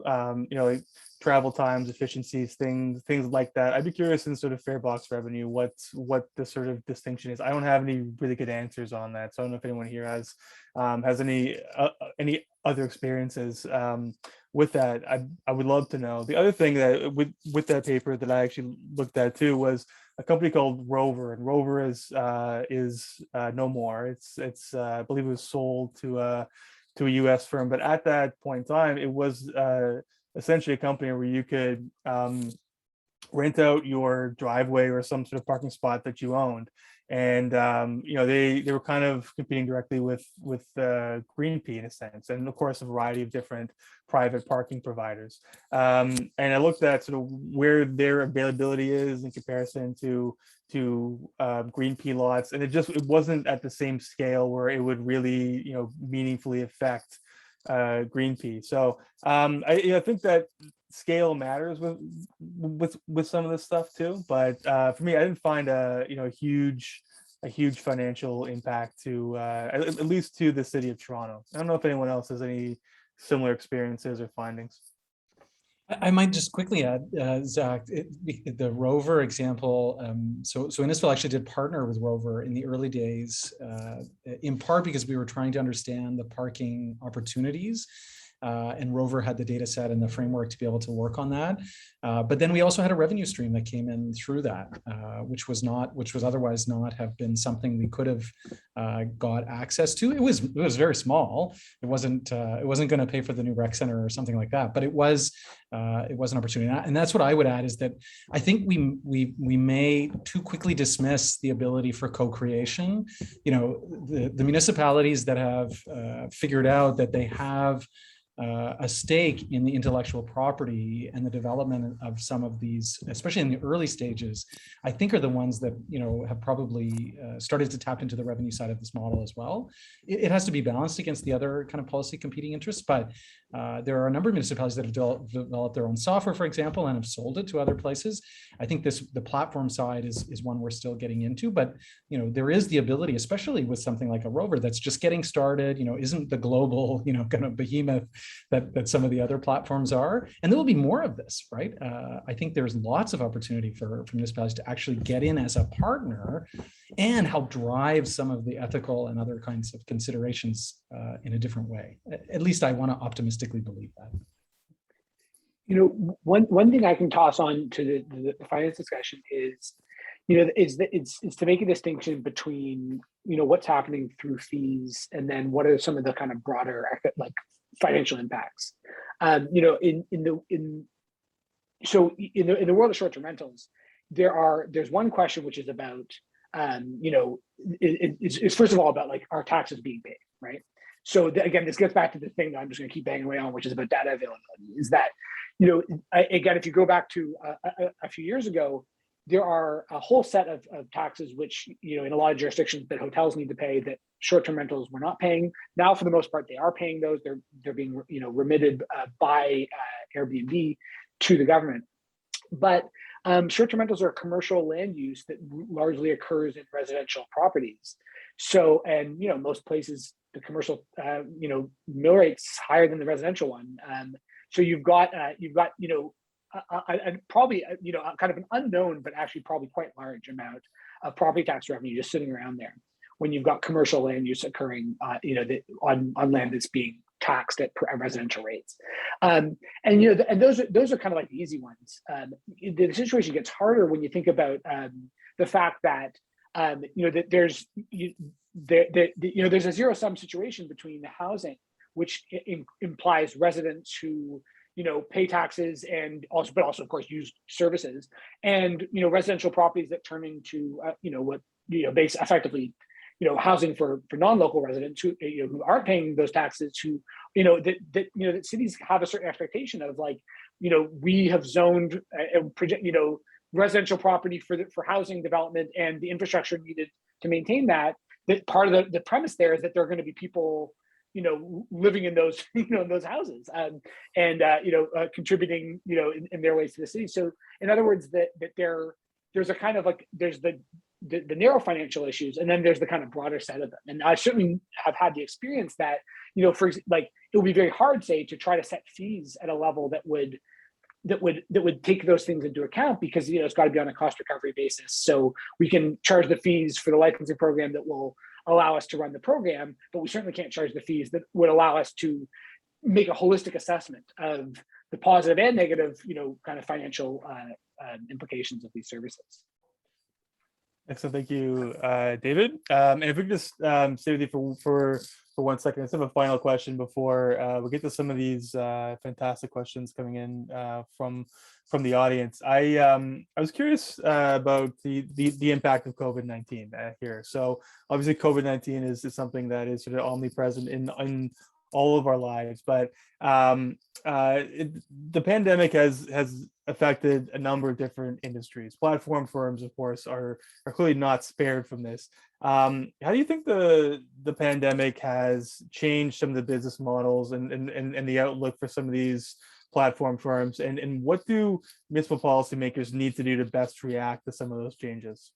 travel times, efficiencies, things like that. I'd be curious in sort of fare box revenue, what the sort of distinction is. I don't have any really good answers on that, so I don't know if anyone here has any other experiences with that. I would love to know. The other thing that with that paper that I actually looked at too was a company called Rover, and Rover is no more. It's I believe it was sold to a US firm, but at that point in time, it was essentially a company where you could rent out your driveway or some sort of parking spot that you owned. And they were kind of competing directly with Greenpeace in a sense, and of course a variety of different private parking providers. And I looked at sort of where their availability is in comparison to Greenpeace lots, and it wasn't at the same scale where it would really meaningfully affect Greenpeace. So I think that scale matters with some of this stuff too, but for me, I didn't find a huge financial impact to at least to the city of Toronto. I don't know if anyone else has any similar experiences or findings. I might just quickly add, Zach, the Rover example. So Innisfil actually did partner with Rover in the early days, in part because we were trying to understand the parking opportunities. And Rover had the data set and the framework to be able to work on that. But then we also had a revenue stream that came in through that, which was otherwise not have been something we could have got access to. It was very small. It wasn't going to pay for the new rec center or something like that, but it was an opportunity. And that's what I would add, is that I think we may too quickly dismiss the ability for co-creation. The municipalities that have figured out that they have a stake in the intellectual property and the development of some of these, especially in the early stages, I think are the ones that have probably started to tap into the revenue side of this model as well. It has to be balanced against the other kind of policy competing interests, but there are a number of municipalities that have developed their own software, for example, and have sold it to other places. I think the platform side is one we're still getting into, but there is the ability, especially with something like a Rover that's just getting started, isn't the global, kind of behemoth that some of the other platforms are. And there will be more of this, right? I think there's lots of opportunity for municipalities to actually get in as a partner and help drive some of the ethical and other kinds of considerations in a different way. At least I want to optimistically believe that. One thing I can toss on to the finance discussion is, it's to make a distinction between, what's happening through fees and then what are some of the kind of broader financial impacts. In the world of short-term rentals, there's one question which is about, it's first of all about are taxes being paid, right? So again, this gets back to the thing that I'm just going to keep banging away on, which is about data availability. Is that, again, if you go back to a few years ago, there are a whole set of taxes which, in a lot of jurisdictions that hotels need to pay that short-term rentals were not paying. Now, for the most part, they are paying those. They're being, remitted by Airbnb to the government. But short-term rentals are a commercial land use that largely occurs in residential properties. So, and most places, the commercial mill rate's higher than the residential one. So you've got probably kind of an unknown, but actually probably quite large amount of property tax revenue just sitting around there when you've got commercial land use occurring, on land that's being taxed at residential rates, and those are kind of like the easy ones. The situation gets harder when you think about the fact that that there's there's a zero-sum situation between the housing, which implies residents who pay taxes and also of course use services, and residential properties that turn into effectively housing for non-local residents who aren't paying those taxes, who that cities have a certain expectation of, we have zoned residential property for housing development and the infrastructure needed to maintain that. That part of the premise there is that there are going to be people living in those those houses, and contributing in their ways to the city. So in other words, that there's a kind of there's the narrow financial issues, and then there's the kind of broader set of them. And I certainly have had the experience that it would be very hard, say, to try to set fees at a level that would take those things into account, because it's got to be on a cost recovery basis. So we can charge the fees for the licensing program that will allow us to run the program, but we certainly can't charge the fees that would allow us to make a holistic assessment of the positive and negative, kind of financial implications of these services. Excellent, thank you, David. And if we could just stay with you for 1 second, I just have a final question before we get to some of these fantastic questions coming in from the audience. I was curious about the impact of COVID-19 here. So obviously COVID-19 is something that is sort of omnipresent in all of our lives, but the pandemic has affected a number of different industries. Platform firms, of course, are clearly not spared from this. How do you think the pandemic has changed some of the business models and the outlook for some of these platform firms, and what do municipal policymakers need to do to best react to some of those changes?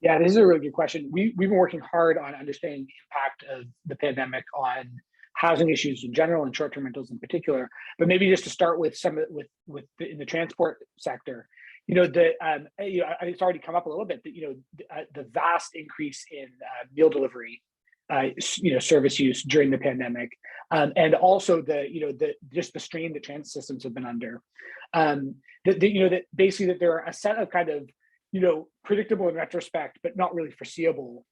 Yeah, this is a really good question. We've been working hard on understanding the impact of the pandemic on housing issues in general and short-term rentals in particular. But maybe just to start with in the transport sector, it's already come up a little bit that the vast increase in meal delivery service use during the pandemic, and also just the strain that transit systems have been under. That basically that there are a set of kind of predictable in retrospect, but not really foreseeable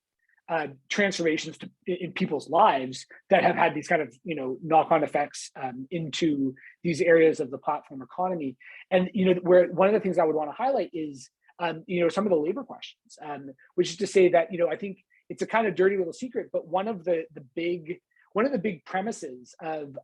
transformations in people's lives that have had these kind of knock-on effects into these areas of the platform economy. And where one of the things I would want to highlight is some of the labor questions, which is to say that I think it's a kind of dirty little secret, but one of the big premises of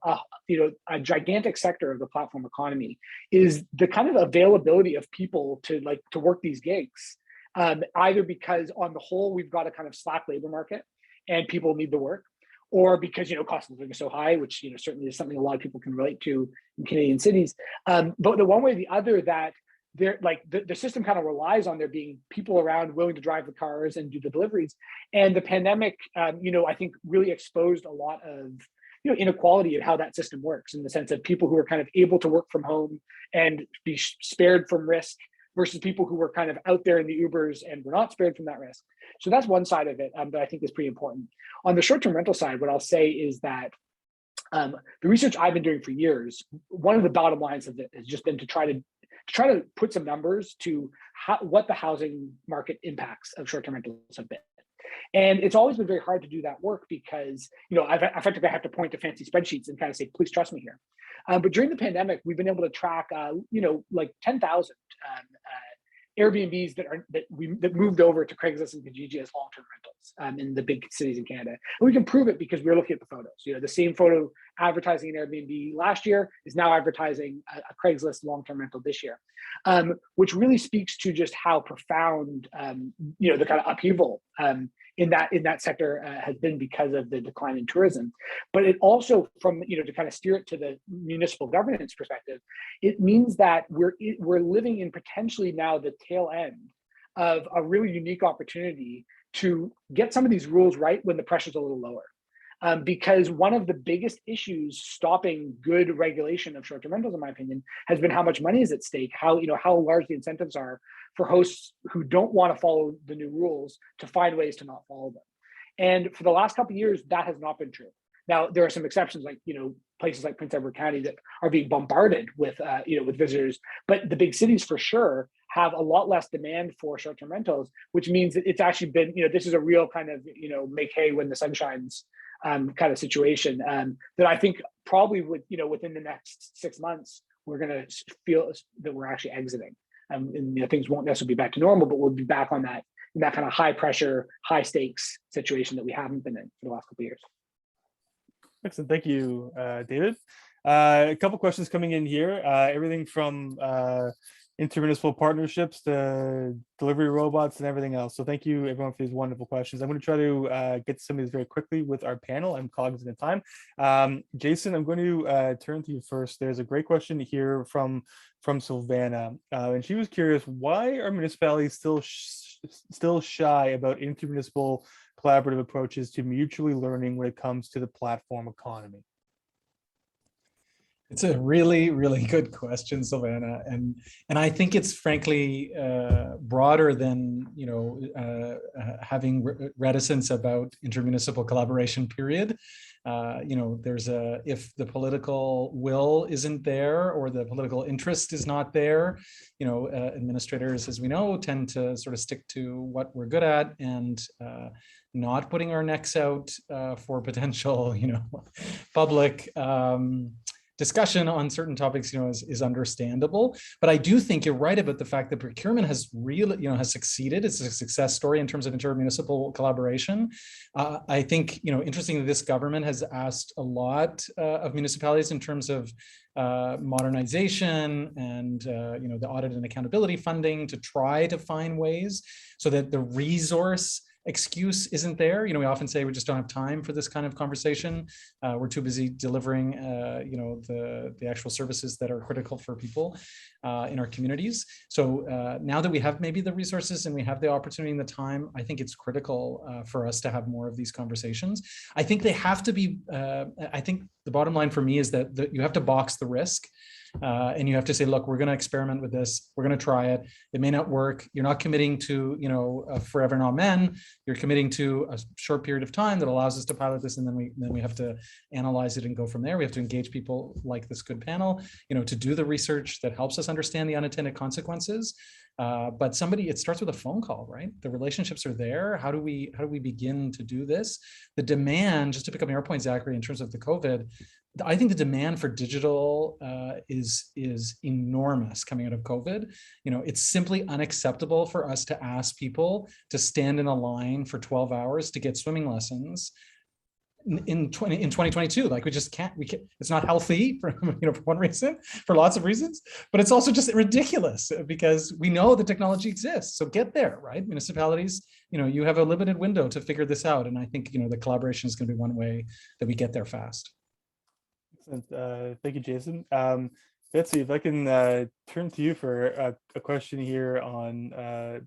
a gigantic sector of the platform economy is the kind of availability of people to work these gigs, either because on the whole we've got a kind of slack labor market and people need the work, or because cost of living is so high, which certainly is something a lot of people can relate to in Canadian cities. But the one way or the other that the system kind of relies on there being people around willing to drive the cars and do the deliveries. And the pandemic, I think really exposed a lot of inequality of how that system works, in the sense of people who are kind of able to work from home and be spared from risk versus people who were kind of out there in the Ubers and were not spared from that risk. So that's one side of it that I think is pretty important. On the short-term rental side, what I'll say is that the research I've been doing for years, one of the bottom lines of it has just been to try to put some numbers to what the housing market impacts of short-term rentals have been. And it's always been very hard to do that work because, I've effectively have to point to fancy spreadsheets and kind of say, please trust me here. But during the pandemic, we've been able to track, like 10,000 Airbnbs that moved over to Craigslist and Kijiji as long-term rentals in the big cities in Canada. And we can prove it because we're looking at the photos. The same photo advertising an Airbnb last year is now advertising a Craigslist long-term rental this year, which really speaks to just how profound, the kind of upheaval in that sector has been because of the decline in tourism. But it also, from to kind of steer it to the municipal governance perspective, it means that we're living in potentially now the tail end of a really unique opportunity to get some of these rules right when the pressure's a little lower. Because one of the biggest issues stopping good regulation of short-term rentals, in my opinion, has been how much money is at stake, how large the incentives are for hosts who don't want to follow the new rules to find ways to not follow them. And for the last couple of years, that has not been true. Now, there are some exceptions, like places like Prince Edward County that are being bombarded with with visitors, but the big cities for sure have a lot less demand for short-term rentals, which means that it's actually been this is a real kind of make hay when the sun shines kind of situation that I think probably within the next 6 months we're going to feel that we're actually exiting, and things won't necessarily be back to normal, but we'll be back on that kind of high pressure, high stakes situation that we haven't been in for the last couple of years. Excellent. Thank you, David. A couple questions coming in here. Everything from intermunicipal partnerships to delivery robots and everything else. So thank you everyone for these wonderful questions. I'm going to try to get some of these very quickly with our panel. I'm cognizant of time. Jason, I'm going to turn to you first. There's a great question here from Sylvana, and she was curious, why are municipalities still shy about intermunicipal collaborative approaches to mutually learning when it comes to the platform economy? It's a really, really good question, Sylvana, and I think it's frankly broader than having reticence about intermunicipal collaboration. Period. If the political will isn't there or the political interest is not there, administrators, as we know, tend to sort of stick to what we're good at and not putting our necks out for potential, public discussion on certain topics, is understandable. But I do think you're right about the fact that procurement has really, has succeeded. It's a success story in terms of intermunicipal collaboration. I think, interestingly, this government has asked a lot of municipalities in terms of modernization and, the audit and accountability funding to try to find ways so that the resource excuse isn't there. We often say we just don't have time for this kind of conversation. We're too busy delivering, the actual services that are critical for people in our communities. So now that we have maybe the resources and we have the opportunity and the time, I think it's critical for us to have more of these conversations. I think they have to be, I think the bottom line for me is that you have to box the risk. And you have to say, look, we're going to experiment with this. We're going to try it. It may not work. You're not committing to, forever and amen. You're committing to a short period of time that allows us to pilot this, and then we have to analyze it and go from there. We have to engage people like this good panel, to do the research that helps us understand the unintended consequences. But it starts with a phone call, right? The relationships are there. How do we begin to do this? The demand, just to pick up your point, Zachary, in terms of the COVID, I think the demand for digital is enormous coming out of COVID. It's simply unacceptable for us to ask people to stand in a line for 12 hours to get swimming lessons in 2022. Like we can't, it's not healthy for one reason, for lots of reasons, but it's also just ridiculous because we know the technology exists. So get there, right? Municipalities, you have a limited window to figure this out. And I think, the collaboration is going to be one way that we get there fast. Thank you, Jason. Betsy, if I can turn to you for a question here on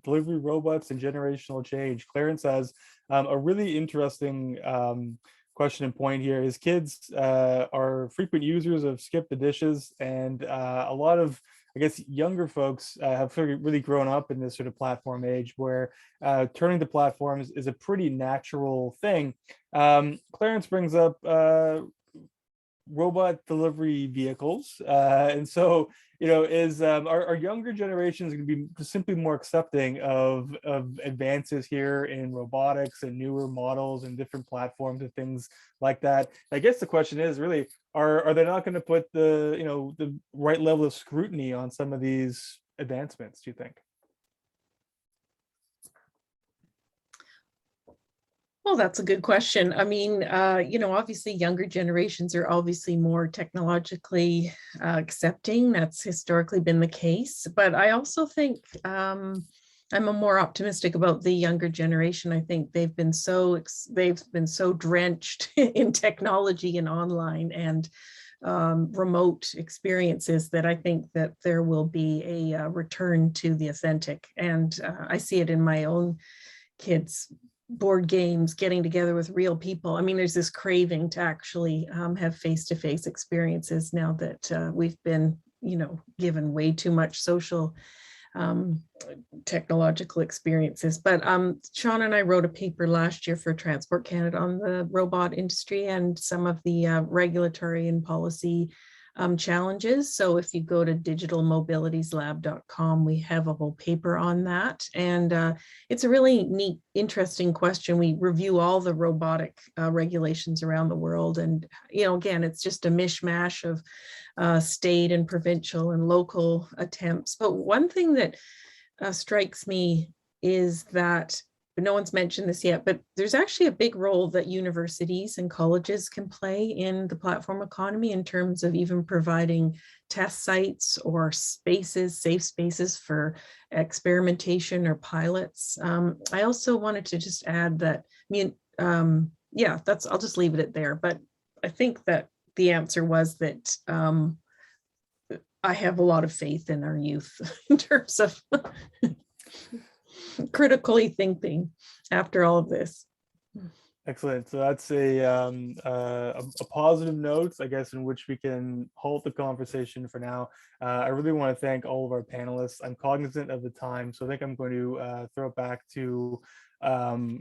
delivery robots and generational change. Clarence has a really interesting question and point here. His kids are frequent users of Skip the Dishes, and a lot of, I guess, younger folks have really grown up in this sort of platform age where turning to platforms is a pretty natural thing. Clarence brings up robot delivery vehicles, and so are younger generations going to be simply more accepting of advances here in robotics and newer models and different platforms and things like that? I guess the question is really, are they not going to put the right level of scrutiny on some of these advancements, do you think? Well, that's a good question. I mean, obviously younger generations are obviously more technologically accepting. That's historically been the case. But I also think I'm more optimistic about the younger generation. I think they've been so drenched in technology and online and remote experiences that I think that there will be a return to the authentic. And I see it in my own kids' board games, getting together with real people. I mean, there's this craving to actually have face-to-face experiences now that we've been, given way too much social technological experiences. But Sean and I wrote a paper last year for Transport Canada on the robot industry and some of the regulatory and policy challenges. So if you go to digitalmobilitieslab.com, we have a whole paper on that. And it's a really neat, interesting question. We review all the robotic regulations around the world. And, again, it's just a mishmash of state and provincial and local attempts. But one thing that strikes me is that, no one's mentioned this yet, but there's actually a big role that universities and colleges can play in the platform economy in terms of even providing test sites or spaces, safe spaces for experimentation or pilots. I also wanted to just add that, I'll just leave it at there. But I think that the answer was that I have a lot of faith in our youth in terms of critically thinking after all of this. Excellent. So that's a positive note, I guess, in which we can halt the conversation for now. I really want to thank all of our panelists. I'm cognizant of the time, so I think I'm going to throw it back to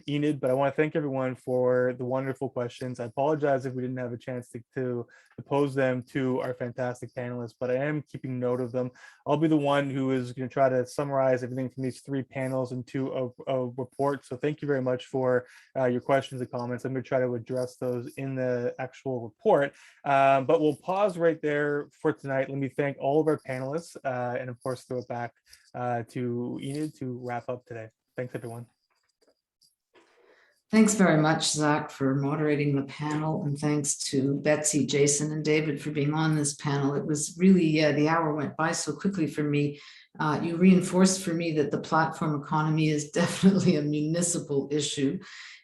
Enid, but I want to thank everyone for the wonderful questions. I apologize if we didn't have a chance to pose them to our fantastic panelists, but I am keeping note of them. I'll be the one who is going to try to summarize everything from these three panels into a report. So thank you very much for your questions and comments. I'm going to try to address those in the actual report, but we'll pause right there for tonight. Let me thank all of our panelists and of course throw it back to Enid to wrap up today. Thanks, everyone. Thanks very much, Zach, for moderating the panel, and thanks to Betsy, Jason, and David for being on this panel. It was really, the hour went by so quickly for me. You reinforced for me that the platform economy is definitely a municipal issue,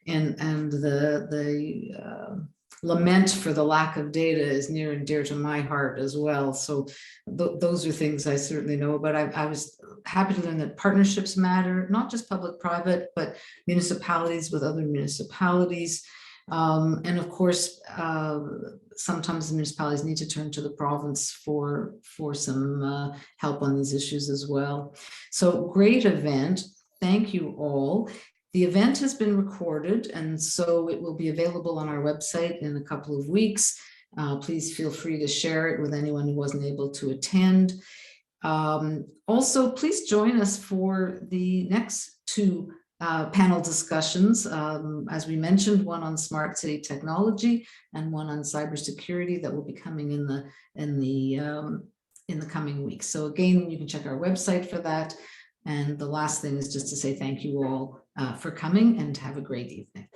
and the lament for the lack of data is near and dear to my heart as well. So those are things I certainly know about. I was happy to learn that partnerships matter, not just public-private, but municipalities with other municipalities. And of course, sometimes the municipalities need to turn to the province for some help on these issues as well. So great event. Thank you all. The event has been recorded, and so it will be available on our website in a couple of weeks. Please feel free to share it with anyone who wasn't able to attend. Also, please join us for the next two panel discussions. As we mentioned, one on smart city technology and one on cybersecurity that will be coming in the coming weeks. So again, you can check our website for that. And the last thing is just to say thank you all for coming, and have a great evening.